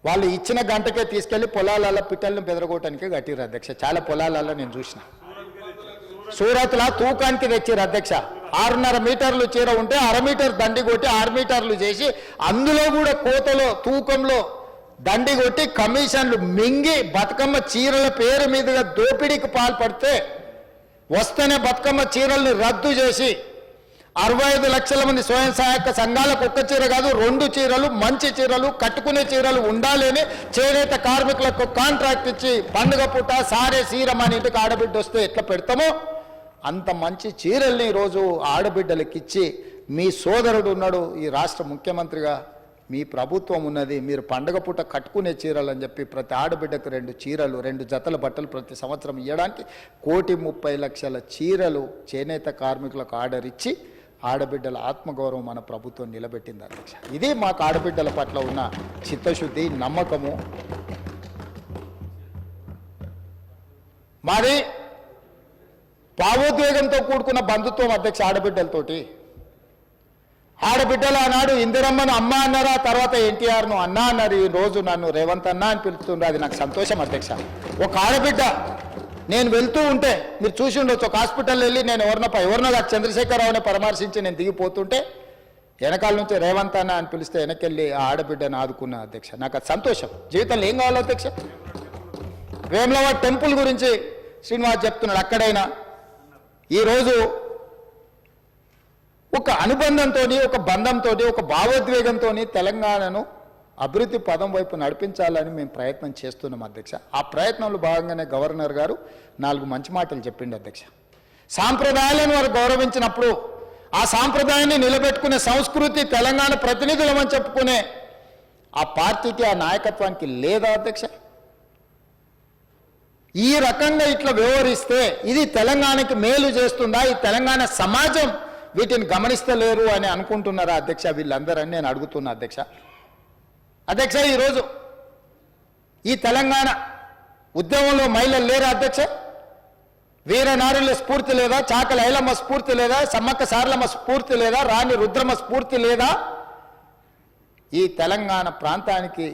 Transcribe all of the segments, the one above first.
వాళ్ళు ఇచ్చిన గంటకే తీసుకెళ్లి పొలాలలో పిట్టలను బెదరగొట్టడానికి కట్టిరు అధ్యక్ష. చాలా పొలాలలో నేను చూసిన. సూరత్లో తూకానికి తెచ్చిరు అధ్యక్ష. 6.5 మీటర్లు చీర ఉంటే 1/2 మీటర్ దండి కొట్టి 6 మీటర్లు చేసి అందులో కూడా కోతలో తూకంలో దండి కొట్టి కమిషన్లు మింగి బతుకమ్మ చీరల పేరు మీదుగా దోపిడీకి పాల్పడితే వస్తేనే బతుకమ్మ చీరల్ని రద్దు చేసి 65 లక్షల మంది స్వయం సహాయక సంఘాలకు ఒక్క చీర కాదు 2 చీరలు మంచి చీరలు కట్టుకునే చీరలు ఉండాలని చేనేత కార్మికులకు కాంట్రాక్ట్ ఇచ్చి పండుగ పూట సారే సీర మన ఇంటికి ఆడబిడ్డ వస్తే ఎట్లా పెడతామో అంత మంచి చీరల్ని ఈరోజు ఆడబిడ్డలకి ఇచ్చి మీ సోదరుడు ఉన్నాడు ఈ రాష్ట్ర ముఖ్యమంత్రిగా, మీ ప్రభుత్వం ఉన్నది, మీరు పండుగ పూట కట్టుకునే చీరలు అని చెప్పి ప్రతి ఆడబిడ్డకు 2 చీరలు 2 జతల బట్టలు ప్రతి సంవత్సరం ఇవ్వడానికి 1,30,00,000 చీరలు చేనేత కార్మికులకు ఆర్డర్ ఇచ్చి ఆడబిడ్డల ఆత్మగౌరవం మన ప్రభుత్వం నిలబెట్టింది అధ్యక్ష. ఇది మాకు ఆడబిడ్డల పట్ల ఉన్న చిత్తశుద్ధి, నమ్మకము. మాది భావోద్వేగంతో కూడుకున్న బంధుత్వం అధ్యక్ష. ఆడబిడ్డలతోటి ఆడబిడ్డలు ఆనాడు ఇందిరమ్మను అమ్మ అన్నారా, తర్వాత ఎన్టీఆర్ను అన్నా అన్నారు. ఈ రోజు నన్ను రేవంత్ అన్న అని పిలుస్తుండ్రు. అది నాకు సంతోషం అధ్యక్ష. ఒక ఆడబిడ్డ నేను వెళ్తూ ఉంటే మీరు చూసి ఉండొచ్చు, ఒక హాస్పిటల్ వెళ్ళి నేను ఎవరినో కాదు చంద్రశేఖరరావుని పరామర్శించి నేను దిగిపోతుంటే వెనకాల నుంచి రేవంత్ అన్న అని పిలిస్తే వెనకెళ్ళి ఆ ఆడబిడ్డను ఆదుకున్నా అధ్యక్ష. నాకు అది సంతోషం. జీవితంలో ఏం కావాలి అధ్యక్ష? వేములవాడ టెంపుల్ గురించి శ్రీనివాస్ చెప్తున్నాడు. అక్కడైనా ఈరోజు ఒక అనుబంధంతో, ఒక బంధంతో, ఒక భావోద్వేగంతో తెలంగాణను అభివృద్ధి పదం వైపు నడిపించాలని మేము ప్రయత్నం చేస్తున్నాం అధ్యక్ష. ఆ ప్రయత్నంలో భాగంగానే గవర్నర్ గారు 4 మంచి మాటలు చెప్పిండు అధ్యక్ష. సాంప్రదాయాలను వారు గౌరవించినప్పుడు ఆ సాంప్రదాయాన్ని నిలబెట్టుకునే సంస్కృతి తెలంగాణ ప్రతినిధులమని చెప్పుకునే ఆ పార్టీకి, ఆ నాయకత్వానికి లేదా అధ్యక్ష? ఈ రకంగా ఇట్లా వ్యవహరిస్తే ఇది తెలంగాణకి మేలు చేస్తుందా? ఈ తెలంగాణ సమాజం వీటిని గమనిస్తలేరు అని అనుకుంటున్నారా అధ్యక్ష? వీళ్ళందరని నేను అడుగుతున్నా అధ్యక్ష. అధ్యక్ష, ఈరోజు ఈ తెలంగాణ ఉద్యమంలో మహిళలు లేరా అధ్యక్ష? వీరనారుల స్ఫూర్తి లేదా? చాకలి ఐలమ్మ స్ఫూర్తి లేదా? సమ్మక్క సారలమ్మ స్ఫూర్తి లేదా? రాణి రుద్రమ్మ స్ఫూర్తి లేదా? ఈ తెలంగాణ ప్రాంతానికి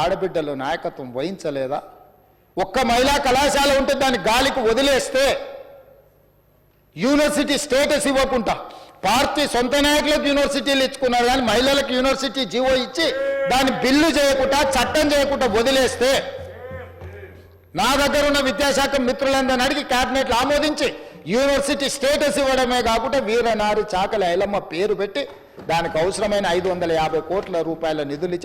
ఆడబిడ్డలు నాయకత్వం వహించలేదా? ఒక్క మహిళా కళాశాల ఉంటే దాన్ని గాలికి వదిలేస్తే యూనివర్సిటీ స్టేటస్ ఇవ్వకుండా పార్టీ సొంత నాయకులకు యూనివర్సిటీలు ఇచ్చుకున్నారు, కానీ మహిళలకు యూనివర్సిటీ జీవో ఇచ్చి దాన్ని బిల్లు చేయకుండా చట్టం చేయకుండా వదిలేస్తే నా దగ్గర ఉన్న విద్యాశాఖ మిత్రులందరిని అడిగి క్యాబినెట్లు ఆమోదించి యూనివర్సిటీ స్టేటస్ ఇవ్వడమే కాకుండా వీరనారి చాకలి ఐలమ్మ పేరు పెట్టి దానికి అవసరమైన 550 కోట్ల రూపాయల నిధులు ఇచ్చి